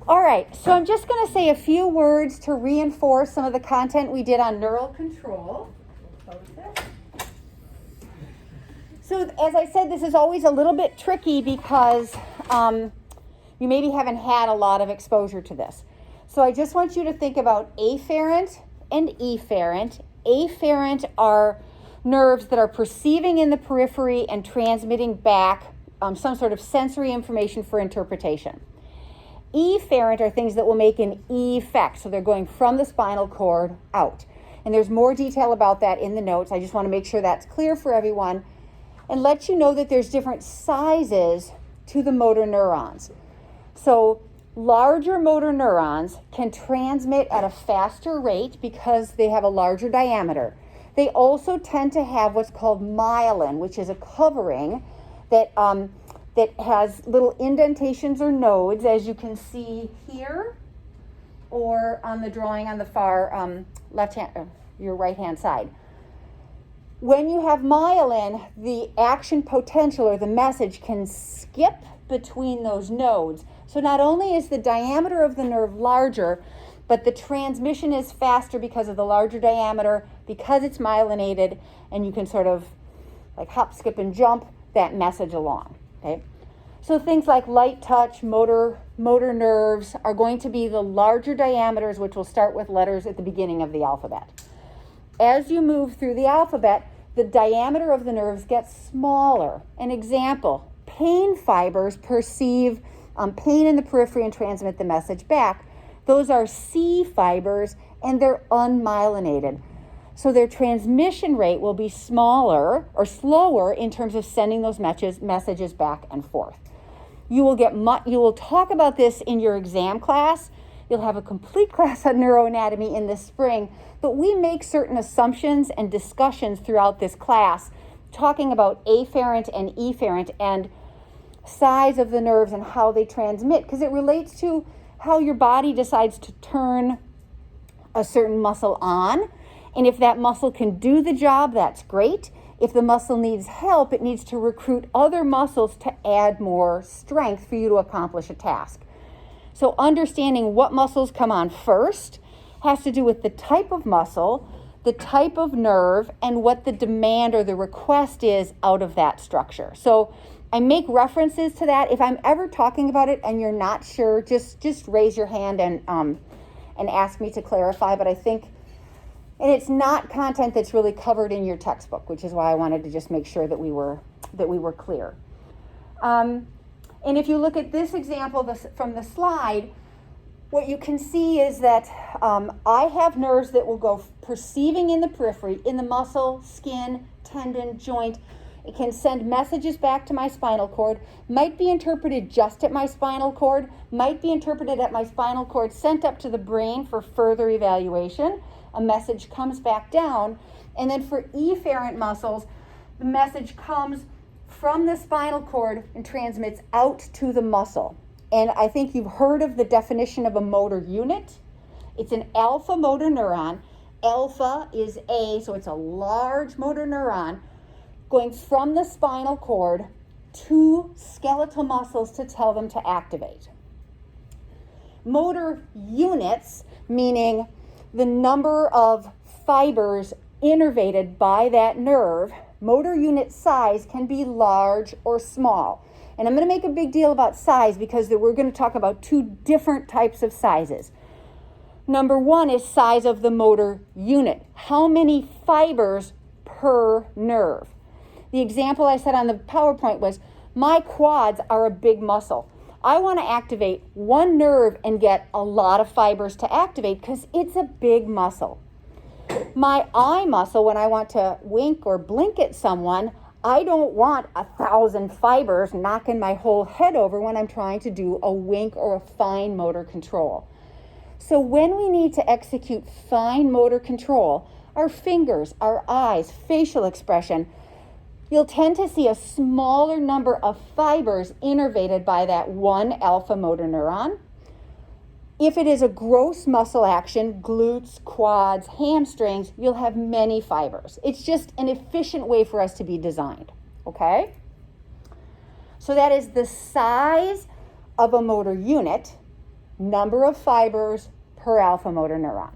All right, so I'm just going to say a few words to reinforce some of the content we did on neural control. So as I said, this is always a little bit tricky because you maybe haven't had a lot of exposure to this. So I just want you to think about afferent and efferent. Afferent are nerves that are perceiving in the periphery and transmitting back some sort of sensory information for interpretation. Efferent are things that will make an effect, so they're going from the spinal cord out. And there's more detail about that in the notes. I just want to make sure that's clear for everyone and let you know that there's different sizes to the motor neurons. So larger motor neurons can transmit at a faster rate because they have a larger diameter. They also tend to have what's called myelin, which is a covering that has little indentations or nodes, as you can see here, or on the drawing on the far your right-hand side. When you have myelin, the action potential or the message can skip between those nodes. So not only is the diameter of the nerve larger, but the transmission is faster because of the larger diameter, because it's myelinated, and you can sort of like hop, skip, and jump that message along. Okay? So things like light touch, motor nerves are going to be the larger diameters, which will start with letters at the beginning of the alphabet. As you move through the alphabet, the diameter of the nerves gets smaller. An example, pain fibers perceive pain in the periphery and transmit the message back. Those are C fibers, and they're unmyelinated. So their transmission rate will be smaller or slower in terms of sending those messages back and forth. You will talk about this in your exam class. You'll have a complete class on neuroanatomy in the spring, but we make certain assumptions and discussions throughout this class talking about afferent and efferent and size of the nerves and how they transmit, because it relates to how your body decides to turn a certain muscle on. And if that muscle can do the job, that's great. If the muscle needs help, it needs to recruit other muscles to add more strength for you to accomplish a task. So understanding what muscles come on first has to do with the type of muscle, the type of nerve, and what the demand or the request is out of that structure. So I make references to that. If I'm ever talking about it and you're not sure, just raise your hand and ask me to clarify. But I think, and it's not content that's really covered in your textbook, which is why I wanted to just make sure that we were clear. And if you look at this example from the slide, what you can see is that I have nerves that will go perceiving in the periphery, in the muscle, skin, tendon, joint. It can send messages back to my spinal cord, might be interpreted just at my spinal cord, might be interpreted at my spinal cord, sent up to the brain for further evaluation. A message comes back down. And then for efferent muscles, the message comes from the spinal cord and transmits out to the muscle. And I think you've heard of the definition of a motor unit. It's an alpha motor neuron. Alpha is A, so it's a large motor neuron going from the spinal cord to skeletal muscles to tell them to activate. Motor units, meaning the number of fibers innervated by that nerve, motor unit size can be large or small. And I'm going to make a big deal about size because we're going to talk about two different types of sizes. Number one is size of the motor unit. How many fibers per nerve? The example I said on the PowerPoint was, my quads are a big muscle. I want to activate one nerve and get a lot of fibers to activate because it's a big muscle. My eye muscle, when I want to wink or blink at someone, I don't want 1,000 fibers knocking my whole head over when I'm trying to do a wink or a fine motor control. So when we need to execute fine motor control, our fingers, our eyes, facial expression, you'll tend to see a smaller number of fibers innervated by that one alpha motor neuron. If it is a gross muscle action, glutes, quads, hamstrings, you'll have many fibers. It's just an efficient way for us to be designed, okay? So that is the size of a motor unit. number of fibers per alpha motor neuron.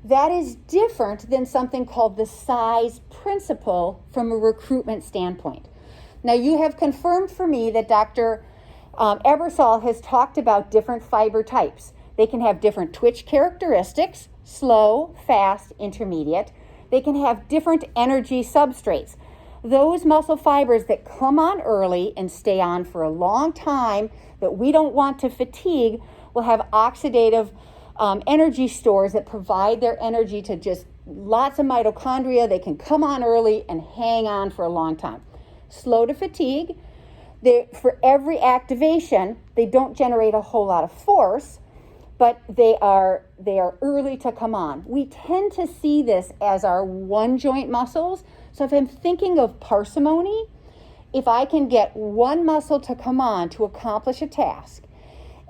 That is different than something called the size principle from a recruitment standpoint. Now, you have confirmed for me that Dr. Ebersol has talked about different fiber types. They can have different twitch characteristics, slow, fast, intermediate. They can have different energy substrates. Those muscle fibers that come on early and stay on for a long time that we don't want to fatigue will have oxidative energy stores that provide their energy to just lots of mitochondria. They can come on early and hang on for a long time. Slow to fatigue. For every activation, they don't generate a whole lot of force, but they are early to come on. We tend to see this as our one joint muscles. So if I'm thinking of parsimony, if I can get one muscle to come on to accomplish a task,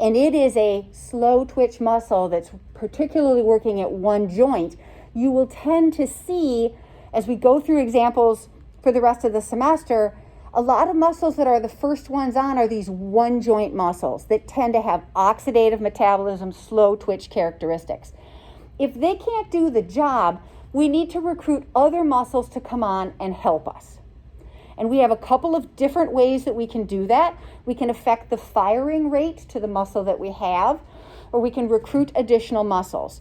and it is a slow twitch muscle that's particularly working at one joint, you will tend to see, as we go through examples for the rest of the semester, a lot of muscles that are the first ones on are these one joint muscles that tend to have oxidative metabolism, slow twitch characteristics. If they can't do the job, we need to recruit other muscles to come on and help us. And we have a couple of different ways that we can do that. We can affect the firing rate to the muscle that we have, or we can recruit additional muscles.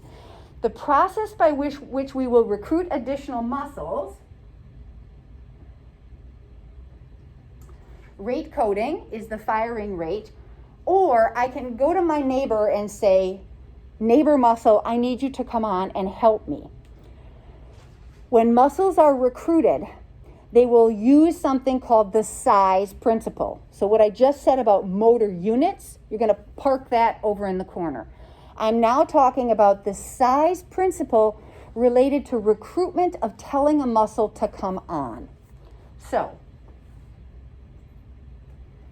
The process by which we will recruit additional muscles, rate coding is the firing rate, or I can go to my neighbor and say, neighbor muscle, I need you to come on and help me. When muscles are recruited, they will use something called the size principle. So what I just said about motor units, you're going to park that over in the corner. I'm now talking about the size principle related to recruitment of telling a muscle to come on. So,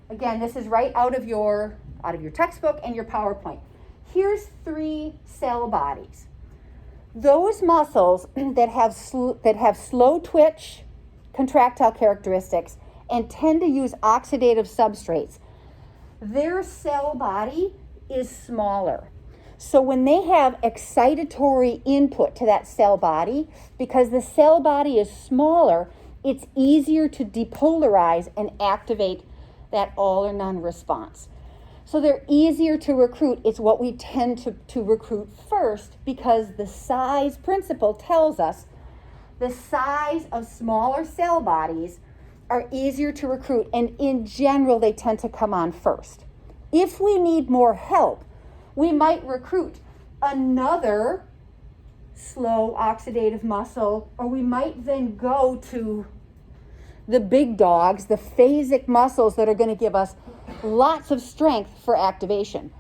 again, this is right out of your textbook and your PowerPoint. Here's 3 cell bodies. Those muscles that have slow twitch contractile characteristics and tend to use oxidative substrates, their cell body is smaller. So when they have excitatory input to that cell body, because the cell body is smaller, it's easier to depolarize and activate that all or none response. So they're easier to recruit. It's what we tend to recruit first, because the size principle tells us the size of smaller cell bodies are easier to recruit, and in general, they tend to come on first. If we need more help, we might recruit another slow oxidative muscle, or we might then go to the big dogs, the phasic muscles that are going to give us lots of strength for activation.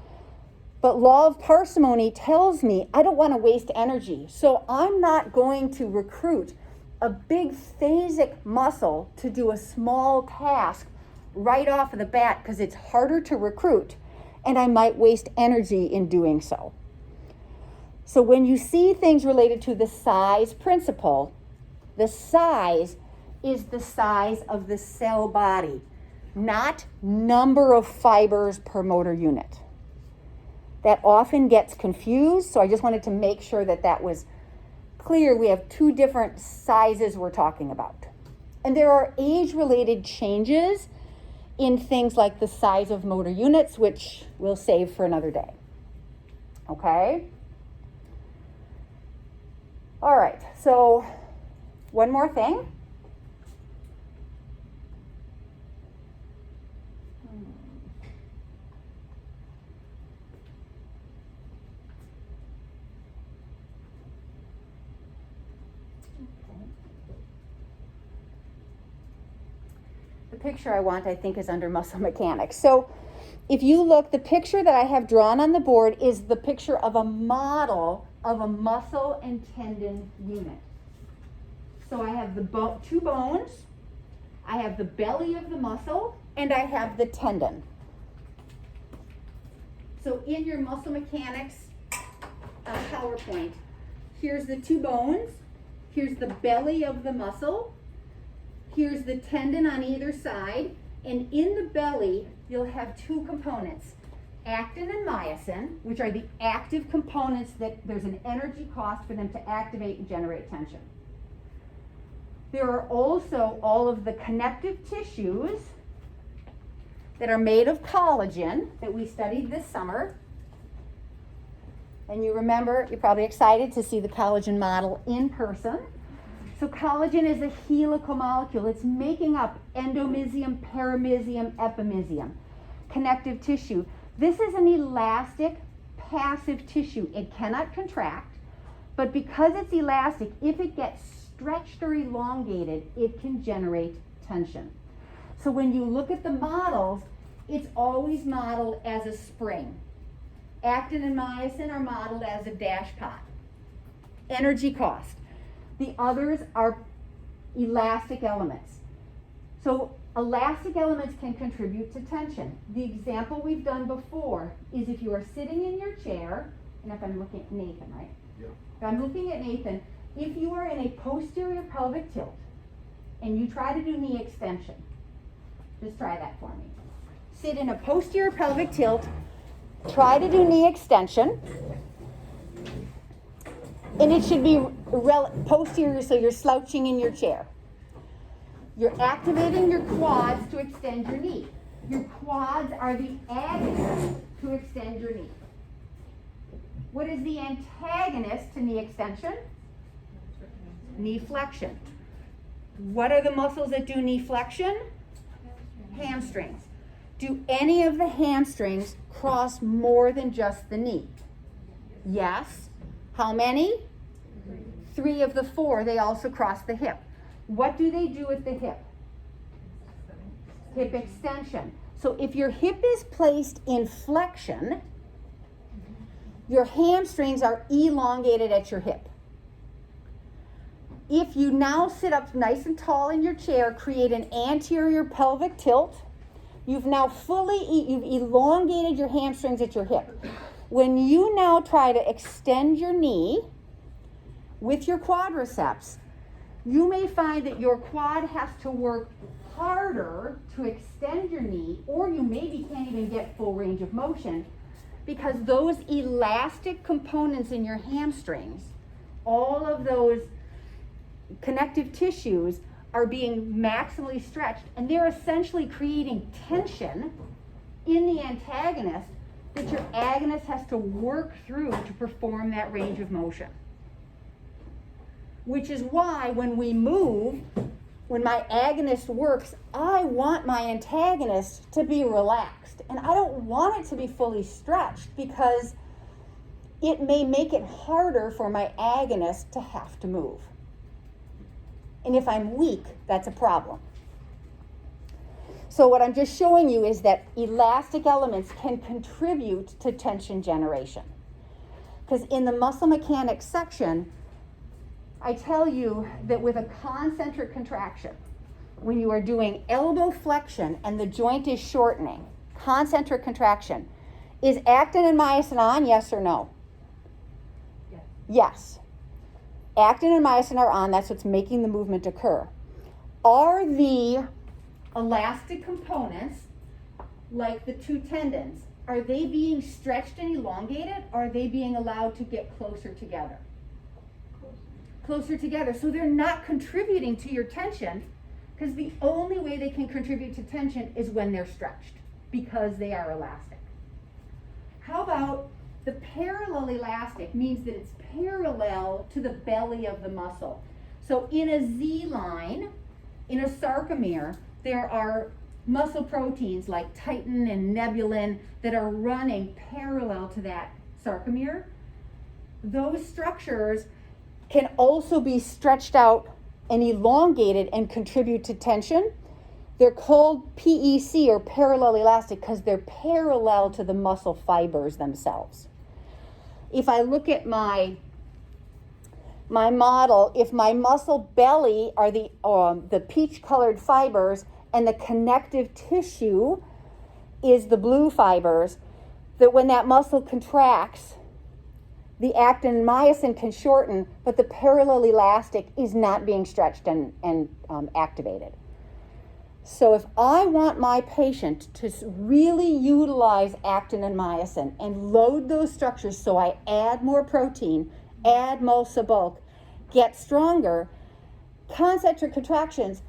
But law of parsimony tells me I don't want to waste energy, so I'm not going to recruit a big phasic muscle to do a small task right off of the bat, because it's harder to recruit and I might waste energy in doing so. So when you see things related to the size principle, the size is the size of the cell body, not number of fibers per motor unit. That often gets confused, so I just wanted to make sure that that was clear. We have 2 different sizes we're talking about. And there are age-related changes in things like the size of motor units, which we'll save for another day. Okay? All right, so one more thing. The picture I want, I think, is under muscle mechanics. So if you look, the picture that I have drawn on the board is the picture of a model of a muscle and tendon unit. So I have the 2 bones, I have the belly of the muscle, and I have the tendon. So in your muscle mechanics PowerPoint, here's the 2 bones, here's the belly of the muscle, here's the tendon on either side, And in the belly, you'll have two components, actin and myosin, which are the active components that there's an energy cost for them to activate and generate tension. There are also all of the connective tissues that are made of collagen that we studied this summer. And you remember, you're probably excited to see the collagen model in person. So collagen is a helical molecule. It's making up endomysium, paramysium, epimysium, connective tissue. This is an elastic, passive tissue. It cannot contract, but because it's elastic, if it gets stretched or elongated, it can generate tension. So when you look at the models, it's always modeled as a spring. Actin and myosin are modeled as a dash pot. Energy cost. The others are elastic elements. So elastic elements can contribute to tension. The example we've done before is if you are sitting in your chair, and if I'm looking at Nathan, right? Yeah. If I'm looking at Nathan, if you are in a posterior pelvic tilt and you try to do knee extension, just try that for me. Sit in a posterior pelvic tilt, try to do knee extension, and it should be posterior, so you're slouching in your chair. You're activating your quads to extend your knee. Your quads are the agonist to extend your knee. What is the antagonist to knee extension? Knee flexion. What are the muscles that do knee flexion? Hamstrings. Do any of the hamstrings cross more than just the knee? Yes. How many? 3 of the 4. They also cross the hip. What do they do at the hip? Hip extension. So if your hip is placed in flexion, your hamstrings are elongated at your hip. If you now sit up nice and tall in your chair, create an anterior pelvic tilt, you've now you've elongated your hamstrings at your hip. When you now try to extend your knee with your quadriceps, you may find that your quad has to work harder to extend your knee, or you maybe can't even get full range of motion because those elastic components in your hamstrings, all of those connective tissues are being maximally stretched, and they're essentially creating tension in the antagonist that your agonist has to work through to perform that range of motion. Which is why when we move, when my agonist works, I want my antagonist to be relaxed. And I don't want it to be fully stretched because it may make it harder for my agonist to have to move. And if I'm weak, that's a problem. So what I'm just showing you is that elastic elements can contribute to tension generation. Because in the muscle mechanics section, I tell you that with a concentric contraction, when you are doing elbow flexion and the joint is shortening, concentric contraction, is actin and myosin on, yes or no? Yes. Yes. Actin and myosin are on, that's what's making the movement occur. Are the elastic components, like the 2 tendons, are they being stretched and elongated, or are they being allowed to get closer together? Closer together. So they're not contributing to your tension, because the only way they can contribute to tension is when they're stretched, because they are elastic. How about the parallel elastic? Means that it's parallel to the belly of the muscle. So in a Z line, in a sarcomere, there are muscle proteins like titin and nebulin that are running parallel to that sarcomere. Those structures can also be stretched out and elongated and contribute to tension. They're called PEC, or parallel elastic, because they're parallel to the muscle fibers themselves. If I look at my model, if my muscle belly are the peach-colored fibers and the connective tissue is the blue fibers, that when that muscle contracts, the actin and myosin can shorten, but the parallel elastic is not being stretched and activated. So if I want my patient to really utilize actin and myosin and load those structures so I add more protein, add muscle bulk, get stronger, concentric contractions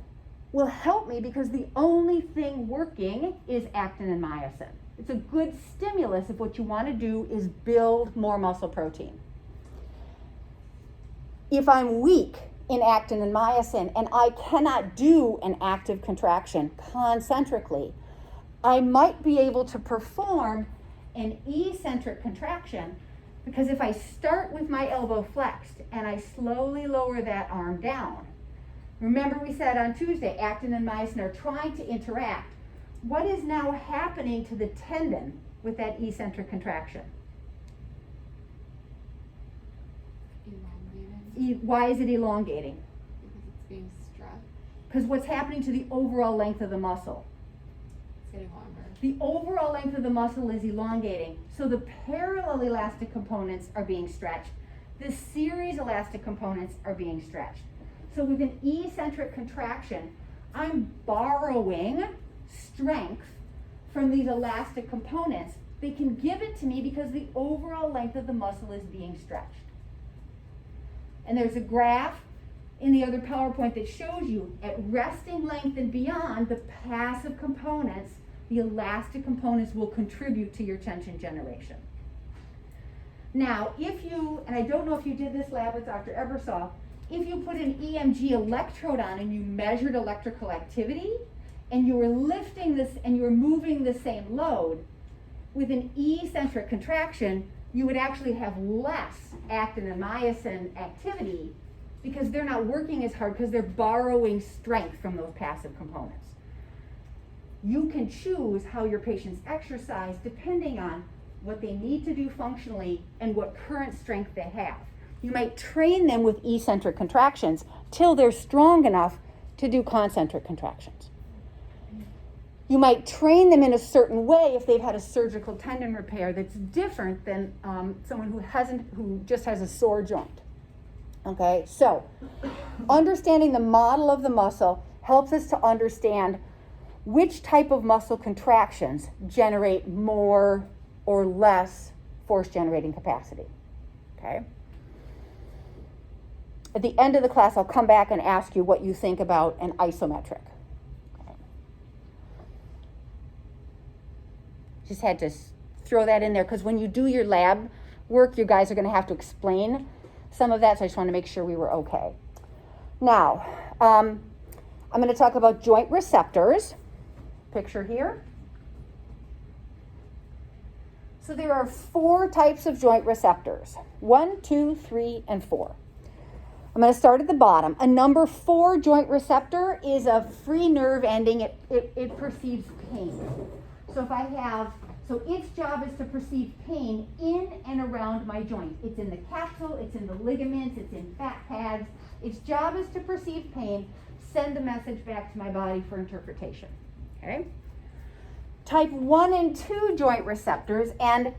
will help me because the only thing working is actin and myosin. It's a good stimulus if what you want to do is build more muscle protein. If I'm weak in actin and myosin and I cannot do an active contraction concentrically, I might be able to perform an eccentric contraction, because if I start with my elbow flexed and I slowly lower that arm down, remember we said on Tuesday, actin and myosin are trying to interact. What is now happening to the tendon with that eccentric contraction? Why is it elongating? Because it's being stretched. Because what's happening to the overall length of the muscle? It's getting longer. The overall length of the muscle is elongating. So the parallel elastic components are being stretched. The series elastic components are being stretched. So with an eccentric contraction, I'm borrowing strength from these elastic components. They can give it to me because the overall length of the muscle is being stretched. And there's a graph in the other PowerPoint that shows you at resting length and beyond, the passive components, the elastic components will contribute to your tension generation. Now, if you, and I don't know if you did this lab with Dr. Ebersol, if you put an EMG electrode on and you measured electrical activity, and you were lifting this and you were moving the same load, with an eccentric contraction, you would actually have less actin and myosin activity because they're not working as hard because they're borrowing strength from those passive components. You can choose how your patients exercise depending on what they need to do functionally and what current strength they have. You might train them with eccentric contractions till they're strong enough to do concentric contractions. You might train them in a certain way if they've had a surgical tendon repair that's different than someone who just has a sore joint. Okay, so understanding the model of the muscle helps us to understand which type of muscle contractions generate more or less force generating capacity. Okay. At the end of the class, I'll come back and ask you what you think about an isometric. Just had to throw that in there because when you do your lab work, you guys are going to have to explain some of that, so I just want to make sure we were okay. Now, I'm going to talk about joint receptors. Picture here. So there are 4 types of joint receptors. 1, 2, 3, and 4. I'm going to start at the bottom. A number 4 joint receptor is a free nerve ending. It perceives pain. So if I have, so its job is to perceive pain in and around my joint. It's in the capsule, it's in the ligaments, it's in fat pads. Its job is to perceive pain, send the message back to my body for interpretation. Okay? Type 1 and 2 joint receptors, and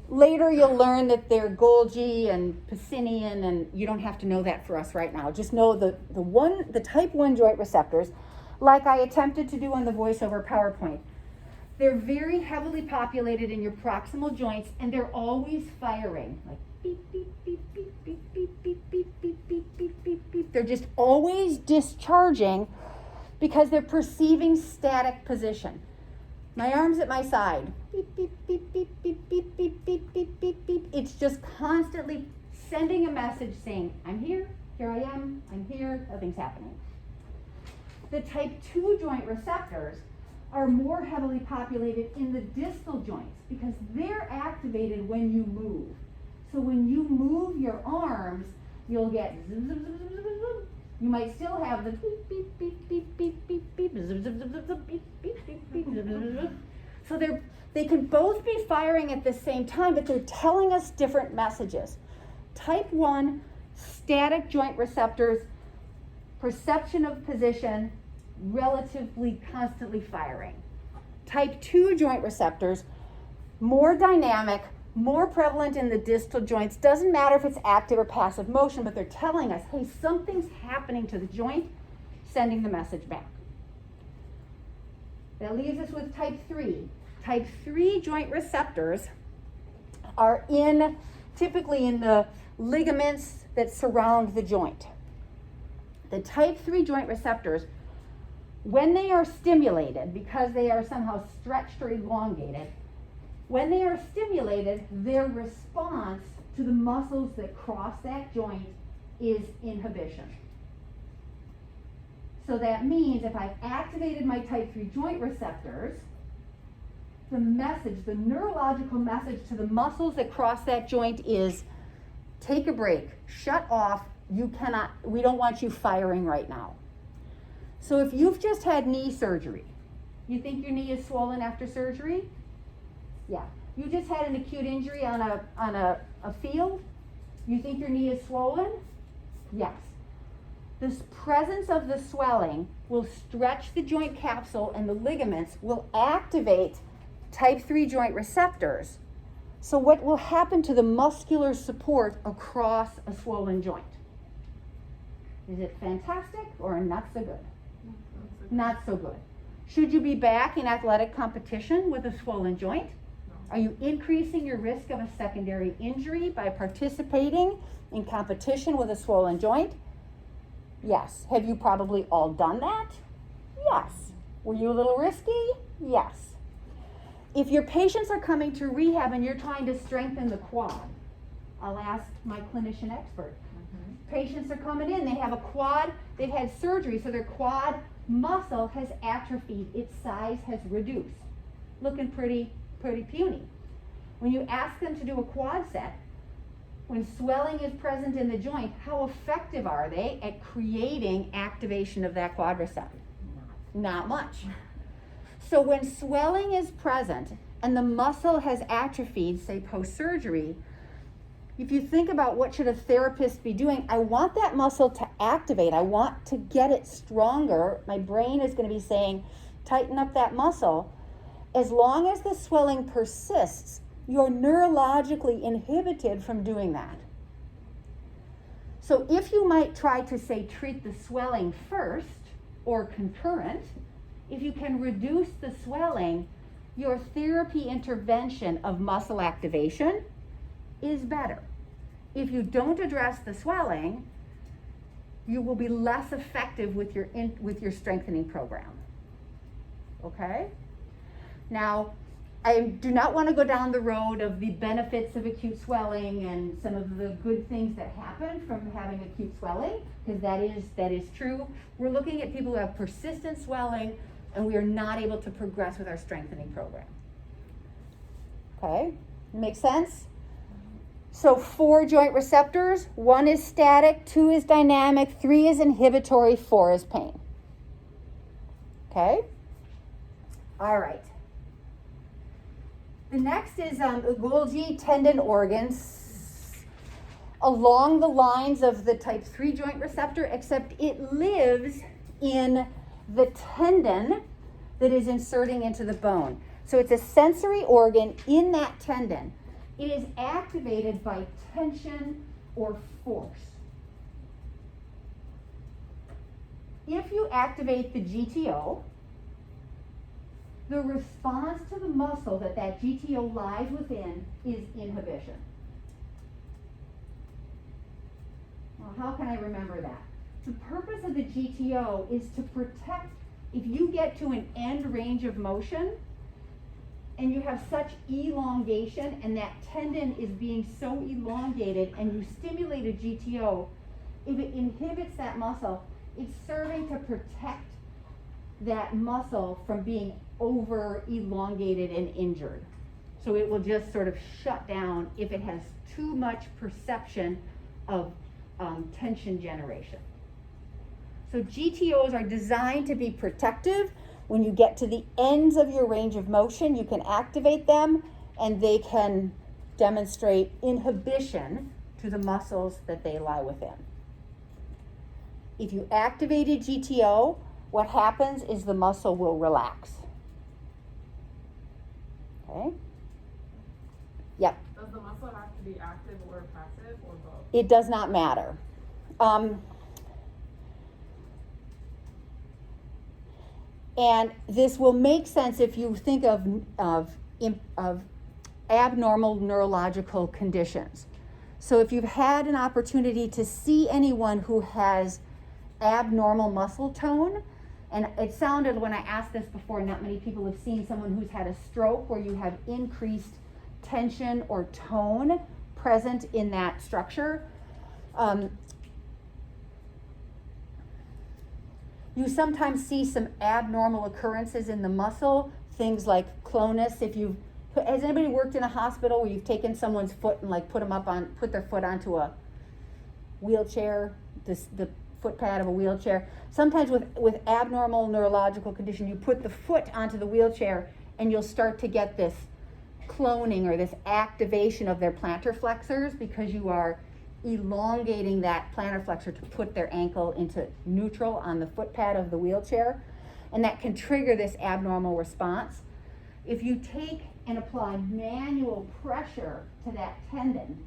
later you'll learn that they're Golgi and Pacinian, and you don't have to know that for us right now. Just know the type 1 joint receptors, like I attempted to do on the voiceover PowerPoint. They're very heavily populated in your proximal joints, and they're always firing, like beep, beep, beep, beep, beep, beep, beep, beep, beep, beep, beep, beep, beep. They're just always discharging because they're perceiving static position. My arm's at my side. Beep, beep, beep, beep, beep, beep, beep, beep, beep, beep, beep. It's just constantly sending a message saying, I'm here I am, I'm here, nothing's happening. The type 2 joint receptors are more heavily populated in the distal joints because they're activated when you move. So when you move your arms, you'll get zip, zip, zip, zip, zip, zip. You might still have the beep, beep, beep, beep, beep, beep, beep, zip, zip, zip, zip, zip, beep, beep, beep, beep, zip, zip, zip. So they can both be firing at the same time, but they're telling us different messages. Type 1, static joint receptors, perception of position, relatively constantly firing. Type 2 joint receptors, more dynamic, more prevalent in the distal joints. Doesn't matter if it's active or passive motion, but they're telling us, hey, something's happening to the joint, sending the message back. That leaves us with type 3. Type 3 joint receptors are typically in the ligaments that surround the joint. The type 3 joint receptors, when they are stimulated, because they are somehow stretched or elongated, when they are stimulated, their response to the muscles that cross that joint is inhibition. So that means if I've activated my type 3 joint receptors, the neurological message to the muscles that cross that joint is take a break, shut off, we don't want you firing right now. So if you've just had knee surgery, you think your knee is swollen after surgery? Yeah. You just had an acute injury on a field, you think your knee is swollen? Yes. This presence of the swelling will stretch the joint capsule and the ligaments will activate type 3 joint receptors. So what will happen to the muscular support across a swollen joint? Is it fantastic or not so good? Not so good. Should you be back in athletic competition with a swollen joint? Are you increasing your risk of a secondary injury by participating in competition with a swollen joint? Yes. Have you probably all done that? Yes. Were you a little risky? Yes. If your patients are coming to rehab and you're trying to strengthen the quad, I'll ask my clinician expert. Patients are coming in, they have a quad, they've had surgery, so their quad muscle has atrophied, its size has reduced. Looking pretty puny. When you ask them to do a quad set, when swelling is present in the joint, how effective are they at creating activation of that quadricep? Not much. So when swelling is present and the muscle has atrophied, say post-surgery, if you think about what should a therapist be doing, I want that muscle to activate. I want to get it stronger. My brain is going to be saying, tighten up that muscle. As long as the swelling persists, you're neurologically inhibited from doing that. So if you might try to, say, treat the swelling first or concurrent, if you can reduce the swelling, your therapy intervention of muscle activation is better. If you don't address the swelling, you will be less effective with your strengthening program. Okay? Now, I do not want to go down the road of the benefits of acute swelling and some of the good things that happen from having acute swelling, because that is true. We're looking at people who have persistent swelling and we are not able to progress with our strengthening program. Okay? Make sense? So 4 joint receptors, 1 is static, 2 is dynamic, 3 is inhibitory, 4 is pain. Okay? All right. The next is Golgi tendon organs along the lines of the type 3 joint receptor, except it lives in the tendon that is inserting into the bone. So it's a sensory organ in that tendon. It is activated by tension or force. If you activate the GTO, the response to the muscle that GTO lies within is inhibition. Well, how can I remember that? The purpose of the GTO is to protect, if you get to an end range of motion and you have such elongation and that tendon is being so elongated and you stimulate a GTO, if it inhibits that muscle, it's serving to protect that muscle from being over elongated and injured. So it will just sort of shut down if it has too much perception of tension generation. So GTOs are designed to be protective. When you get to the ends of your range of motion, you can activate them and they can demonstrate inhibition to the muscles that they lie within. If you activate a GTO, what happens is the muscle will relax. Okay? Yep. Does the muscle have to be active or passive or both? It does not matter. And this will make sense if you think of abnormal neurological conditions. So if you've had an opportunity to see anyone who has abnormal muscle tone, and it sounded when I asked this before, not many people have seen someone who's had a stroke where you have increased tension or tone present in that structure. You sometimes see some abnormal occurrences in the muscle, things like clonus. Has anybody worked in a hospital where you've taken someone's foot and like put their foot onto a wheelchair, the foot pad of a wheelchair? Sometimes with abnormal neurological condition, you put the foot onto the wheelchair and you'll start to get this cloning or this activation of their plantar flexors because you are elongating that plantar flexor to put their ankle into neutral on the foot pad of the wheelchair, and that can trigger this abnormal response. If you take and apply manual pressure to that tendon,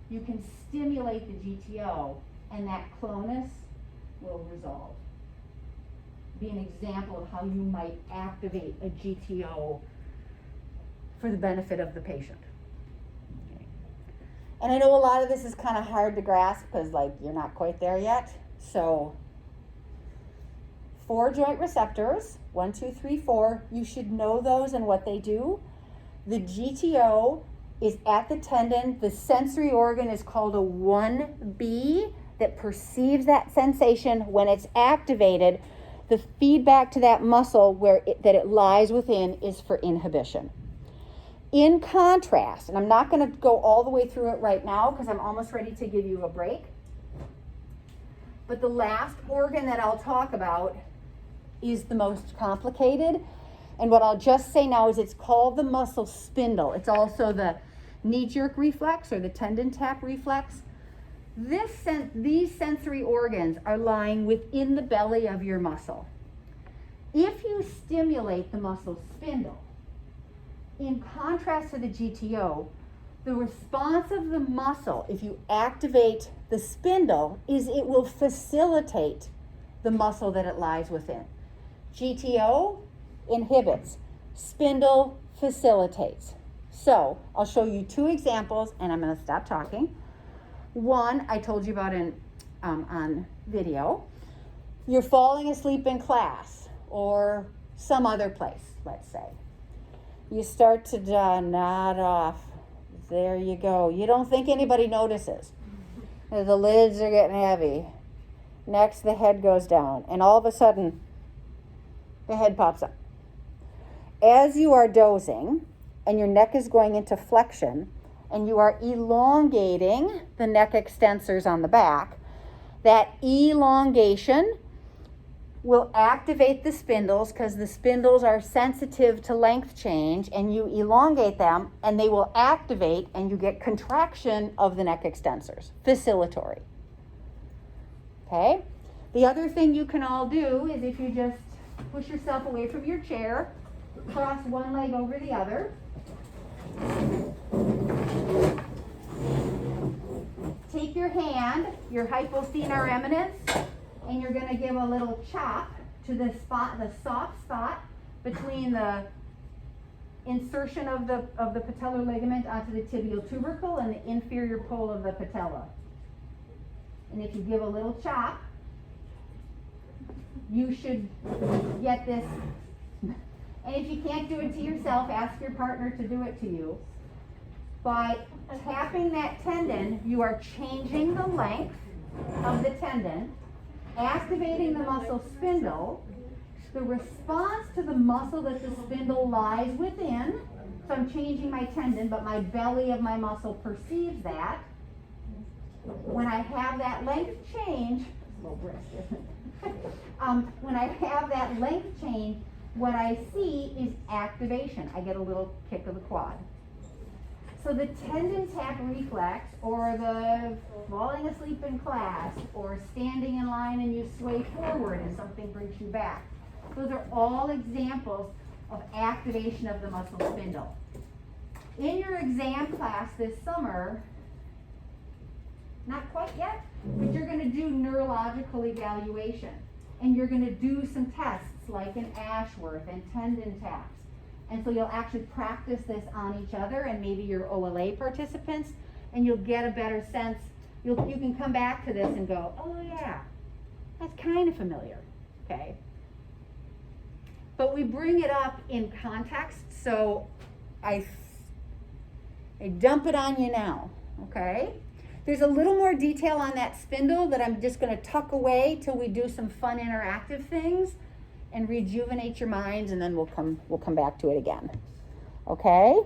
you can stimulate the GTO and that clonus will resolve. Be an example of how you might activate a GTO for the benefit of the patient. And I know a lot of this is kind of hard to grasp because you're not quite there yet. So 4 joint receptors, 1, 2, 3, 4, you should know those and what they do. The GTO is at the tendon. The sensory organ is called a 1B that perceives that sensation. When it's activated, the feedback to that muscle that it lies within is for inhibition. In contrast, and I'm not going to go all the way through it right now because I'm almost ready to give you a break, but the last organ that I'll talk about is the most complicated. And what I'll just say now is it's called the muscle spindle. It's also the knee-jerk reflex or the tendon tap reflex. These sensory organs are lying within the belly of your muscle. If you stimulate the muscle spindle, in contrast to the GTO, the response of the muscle, if you activate the spindle, is it will facilitate the muscle that it lies within. GTO inhibits, spindle facilitates. So I'll show you 2 examples and I'm going to stop talking. One I told you about on video. You're falling asleep in class or some other place, let's say. You start to nod off. There you go. You don't think anybody notices. The lids are getting heavy. Next, the head goes down. And all of a sudden, the head pops up. As you are dozing, and your neck is going into flexion, and you are elongating the neck extensors on the back, that elongation will activate the spindles because the spindles are sensitive to length change, and you elongate them and they will activate and you get contraction of the neck extensors, facilitatory. Okay? The other thing you can all do is if you just push yourself away from your chair, cross one leg over the other. Take your hand, your hypothenar eminence, and you're going to give a little chop to the spot, the soft spot between the insertion of the patellar ligament onto the tibial tubercle and the inferior pole of the patella. And if you give a little chop, you should get this. And if you can't do it to yourself, ask your partner to do it to you. By tapping that tendon, you are changing the length of the tendon, activating the muscle spindle. The response to the muscle that the spindle lies within, so I'm changing my tendon, but my belly of my muscle perceives that. When I have that length change, little brisk, isn't it? When I have that length change, what I see is activation. I get a little kick of the quad. So the tendon tap reflex, or the falling asleep in class, or standing in line and you sway forward and something brings you back. Those are all examples of activation of the muscle spindle. In your exam class this summer, not quite yet, but you're going to do neurological evaluation. And you're going to do some tests like an Ashworth and tendon taps. And so you'll actually practice this on each other and maybe your OLA participants, and you'll get a better sense. You can come back to this and go, oh yeah, that's kind of familiar, okay? But we bring it up in context, so I dump it on you now, okay? There's a little more detail on that spindle that I'm just gonna tuck away till we do some fun interactive things and rejuvenate your minds, and then we'll come back to it again, okay?